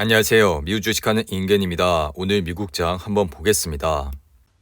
안녕하세요. 미국 주식하는 인겐입니다. 오늘 미국장 한번 보겠습니다.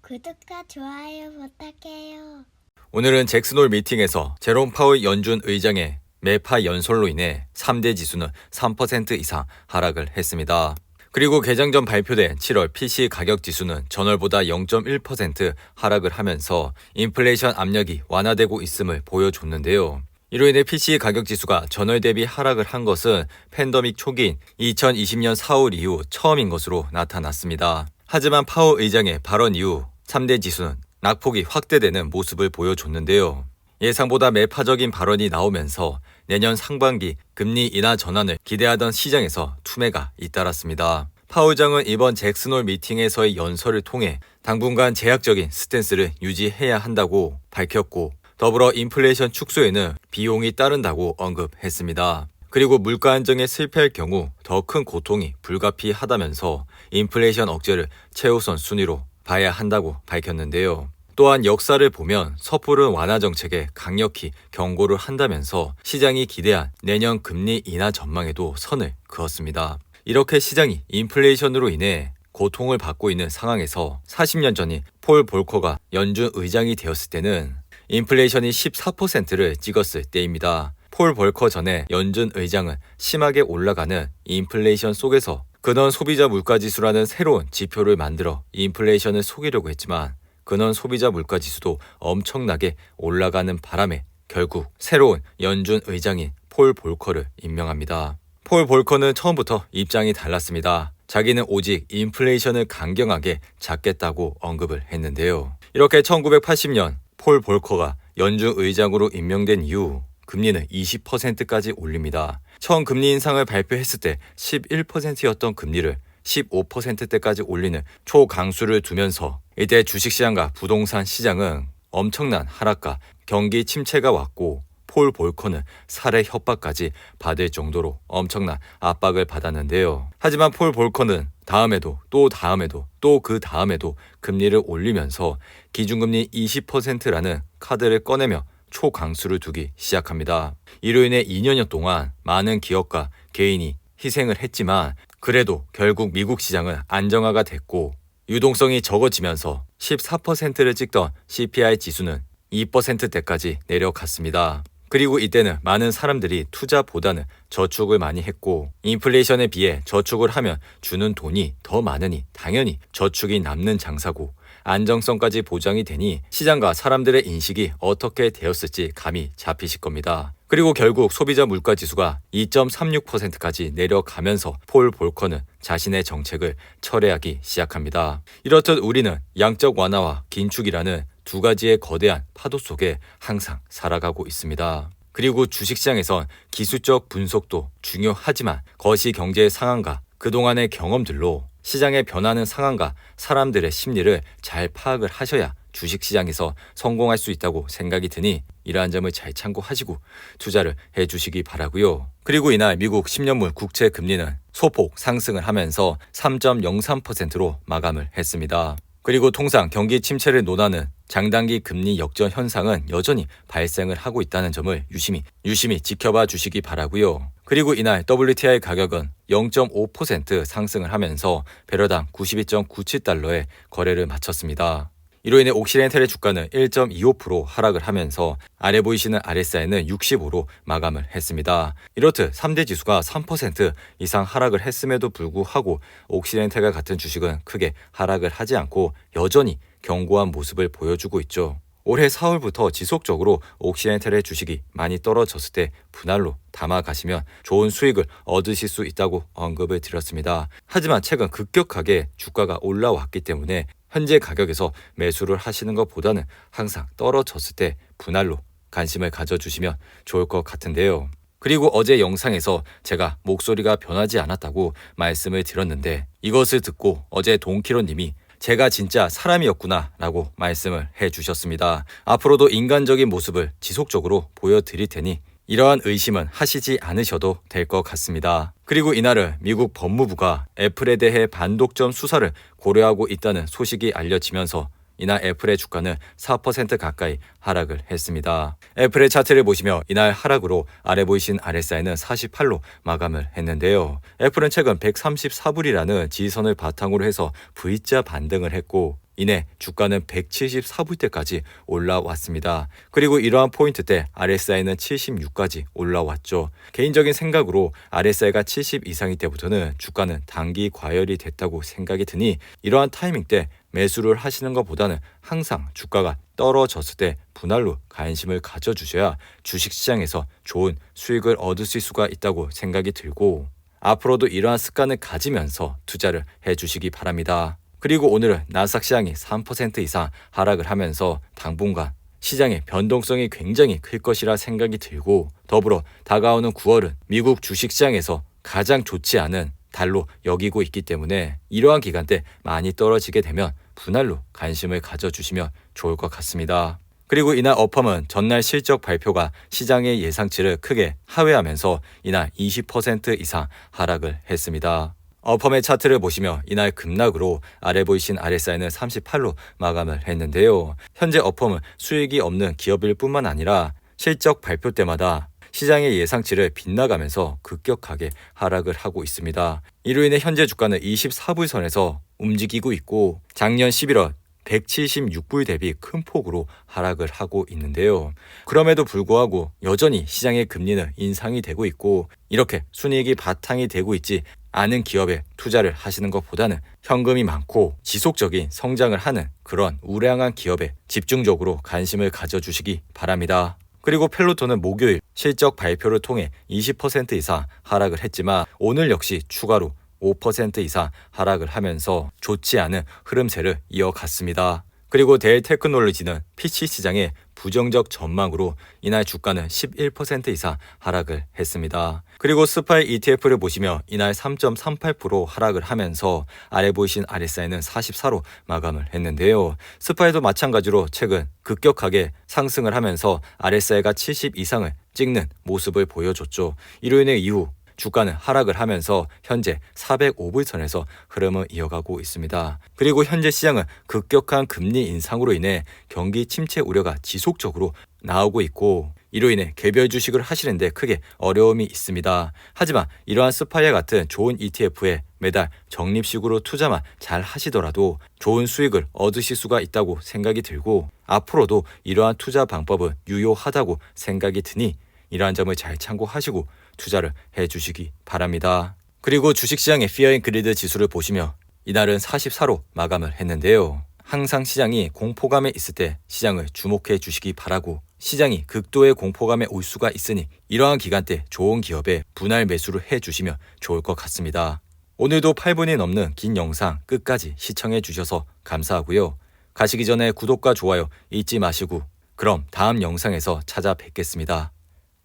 구독과 좋아요 부탁해요. 오늘은 잭슨홀 미팅에서 제롬 파월 연준 의장의 매파 연설로 인해 3대 지수는 3% 이상 하락을 했습니다. 그리고 개장 전 발표된 7월 PC 가격 지수는 전월보다 0.1% 하락을 하면서 인플레이션 압력이 완화되고 있음을 보여줬는데요. 이로 인해 PC 가격 지수가 전월 대비 하락을 한 것은 팬데믹 초기인 2020년 4월 이후 처음인 것으로 나타났습니다. 하지만 파월 의장의 발언 이후 3대 지수는 낙폭이 확대되는 모습을 보여줬는데요. 예상보다 매파적인 발언이 나오면서 내년 상반기 금리 인하 전환을 기대하던 시장에서 투매가 잇따랐습니다. 파월 의장은 이번 잭슨홀 미팅에서의 연설을 통해 당분간 제약적인 스탠스를 유지해야 한다고 밝혔고, 더불어 인플레이션 축소에는 비용이 따른다고 언급했습니다. 그리고 물가 안정에 실패할 경우 더 큰 고통이 불가피하다면서 인플레이션 억제를 최우선 순위로 봐야 한다고 밝혔는데요. 또한 역사를 보면 섣부른 완화 정책에 강력히 경고를 한다면서 시장이 기대한 내년 금리 인하 전망에도 선을 그었습니다. 이렇게 시장이 인플레이션으로 인해 고통을 받고 있는 상황에서 40년 전인 폴 볼커가 연준 의장이 되었을 때는 인플레이션이 14%를 찍었을 때입니다. 폴 볼커 전에 연준 의장은 심하게 올라가는 인플레이션 속에서 근원 소비자 물가지수라는 새로운 지표를 만들어 인플레이션을 속이려고 했지만 근원 소비자 물가지수도 엄청나게 올라가는 바람에 결국 새로운 연준 의장인 폴 볼커를 임명합니다. 폴 볼커는 처음부터 입장이 달랐습니다. 자기는 오직 인플레이션을 강경하게 잡겠다고 언급을 했는데요. 이렇게 1980년 폴 볼커가 연준 의장으로 임명된 이후 금리는 20%까지 올립니다. 처음 금리 인상을 발표했을 때 11%였던 금리를 15%대까지 올리는 초강수를 두면서 이때 주식시장과 부동산 시장은 엄청난 하락과 경기 침체가 왔고, 폴 볼커는 살해 협박까지 받을 정도로 엄청난 압박을 받았는데요. 하지만 폴 볼커는 다음에도 또 다음에도 또 그 다음에도 금리를 올리면서 기준금리 20%라는 카드를 꺼내며 초강수를 두기 시작합니다. 이로 인해 2년여 동안 많은 기업과 개인이 희생을 했지만 그래도 결국 미국 시장은 안정화가 됐고, 유동성이 적어지면서 14%를 찍던 CPI 지수는 2%대까지 내려갔습니다. 그리고 이때는 많은 사람들이 투자보다는 저축을 많이 했고, 인플레이션에 비해 저축을 하면 주는 돈이 더 많으니 당연히 저축이 남는 장사고, 안정성까지 보장이 되니 시장과 사람들의 인식이 어떻게 되었을지 감이 잡히실 겁니다. 그리고 결국 소비자 물가지수가 2.36%까지 내려가면서 폴 볼커는 자신의 정책을 철회하기 시작합니다. 이렇듯 우리는 양적 완화와 긴축이라는 두 가지의 거대한 파도 속에 항상 살아가고 있습니다. 그리고 주식시장에선 기술적 분석도 중요하지만 거시 경제의 상황과 그동안의 경험들로 시장의 변하는 상황과 사람들의 심리를 잘 파악을 하셔야 주식시장에서 성공할 수 있다고 생각이 드니 이러한 점을 잘 참고하시고 투자를 해주시기 바라고요. 그리고 이날 미국 10년물 국채 금리는 소폭 상승을 하면서 3.03%로 마감을 했습니다. 그리고 통상 경기 침체를 논하는 장단기 금리 역전 현상은 여전히 발생을 하고 있다는 점을 유심히 지켜봐 주시기 바라고요. 그리고 이날 WTI 가격은 0.5% 상승을 하면서 배럴당 92.97달러에 거래를 마쳤습니다. 이로 인해 옥시덴탈의 주가는 1.25% 하락을 하면서 아래 보이시는 RSI는 65로 마감을 했습니다. 이렇듯 3대 지수가 3% 이상 하락을 했음에도 불구하고 옥시덴탈과 같은 주식은 크게 하락을 하지 않고 여전히 견고한 모습을 보여주고 있죠. 올해 4월부터 지속적으로 옥시덴탈의 주식이 많이 떨어졌을 때 분할로 담아 가시면 좋은 수익을 얻으실 수 있다고 언급을 드렸습니다. 하지만 최근 급격하게 주가가 올라왔기 때문에 현재 가격에서 매수를 하시는 것보다는 항상 떨어졌을 때 분할로 관심을 가져주시면 좋을 것 같은데요. 그리고 어제 영상에서 제가 목소리가 변하지 않았다고 말씀을 드렸는데 이것을 듣고 어제 동키로님이 제가 진짜 사람이었구나 라고 말씀을 해주셨습니다. 앞으로도 인간적인 모습을 지속적으로 보여드릴 테니 이러한 의심은 하시지 않으셔도 될 것 같습니다. 그리고 이날은 미국 법무부가 애플에 대해 반독점 수사를 고려하고 있다는 소식이 알려지면서 이날 애플의 주가는 4% 가까이 하락을 했습니다. 애플의 차트를 보시며 이날 하락으로 아래 보이신 RSI는 48로 마감을 했는데요. 애플은 최근 134불이라는 지지선을 바탕으로 해서 V자 반등을 했고 이내 주가는 174불대까지 올라왔습니다. 그리고 이러한 포인트 때 RSI는 76까지 올라왔죠. 개인적인 생각으로 RSI가 70 이상일 때부터는 주가는 단기 과열이 됐다고 생각이 드니 이러한 타이밍 때 매수를 하시는 것보다는 항상 주가가 떨어졌을 때 분할로 관심을 가져주셔야 주식시장에서 좋은 수익을 얻으실 수가 있다고 생각이 들고 앞으로도 이러한 습관을 가지면서 투자를 해주시기 바랍니다. 그리고 오늘은 나스닥 시장이 3% 이상 하락을 하면서 당분간 시장의 변동성이 굉장히 클 것이라 생각이 들고 더불어 다가오는 9월은 미국 주식시장에서 가장 좋지 않은 달로 여기고 있기 때문에 이러한 기간 때 많이 떨어지게 되면 분할로 관심을 가져주시면 좋을 것 같습니다. 그리고 이날 어펌은 전날 실적 발표가 시장의 예상치를 크게 하회하면서 이날 20% 이상 하락을 했습니다. 어펌의 차트를 보시며 이날 급락으로 아래 보이신 RSI는 38로 마감을 했는데요. 현재 어펌은 수익이 없는 기업일 뿐만 아니라 실적 발표 때마다 시장의 예상치를 빗나가면서 급격하게 하락을 하고 있습니다. 이로 인해 현재 주가는 24불 선에서 움직이고 있고 작년 11월 176불 대비 큰 폭으로 하락을 하고 있는데요. 그럼에도 불구하고 여전히 시장의 금리는 인상이 되고 있고 이렇게 순이익이 바탕이 되고 있지 않은 기업에 투자를 하시는 것보다는 현금이 많고 지속적인 성장을 하는 그런 우량한 기업에 집중적으로 관심을 가져주시기 바랍니다. 그리고 펠로톤은 목요일 실적 발표를 통해 20% 이상 하락을 했지만 오늘 역시 추가로 5% 이상 하락을 하면서 좋지 않은 흐름세를 이어갔습니다. 그리고 델 테크놀로지는 PC 시장의 부정적 전망으로 이날 주가는 11% 이상 하락을 했습니다. 그리고 스파이 ETF를 보시며 이날 3.38% 하락을 하면서 아래 보이신 RSI는 44로 마감을 했는데요. 스파이도 마찬가지로 최근 급격하게 상승을 하면서 RSI가 70 이상을 찍는 모습을 보여줬죠. 이로 인해 이후 주가는 하락을 하면서 현재 405불 선에서 흐름을 이어가고 있습니다. 그리고 현재 시장은 급격한 금리 인상으로 인해 경기 침체 우려가 지속적으로 나오고 있고 이로 인해 개별 주식을 하시는데 크게 어려움이 있습니다. 하지만 이러한 스파이와 같은 좋은 ETF에 매달 적립식으로 투자만 잘 하시더라도 좋은 수익을 얻으실 수가 있다고 생각이 들고 앞으로도 이러한 투자 방법은 유효하다고 생각이 드니 이러한 점을 잘 참고하시고 투자를 해주시기 바랍니다. 그리고 주식시장의 피어 앤 그리드 지수를 보시며 이날은 44로 마감을 했는데요. 항상 시장이 공포감에 있을 때 시장을 주목해 주시기 바라고 시장이 극도의 공포감에 올 수가 있으니 이러한 기간 때 좋은 기업에 분할 매수를 해주시면 좋을 것 같습니다. 오늘도 8분이 넘는 긴 영상 끝까지 시청해 주셔서 감사하고요. 가시기 전에 구독과 좋아요 잊지 마시고 그럼 다음 영상에서 찾아뵙겠습니다.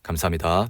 감사합니다.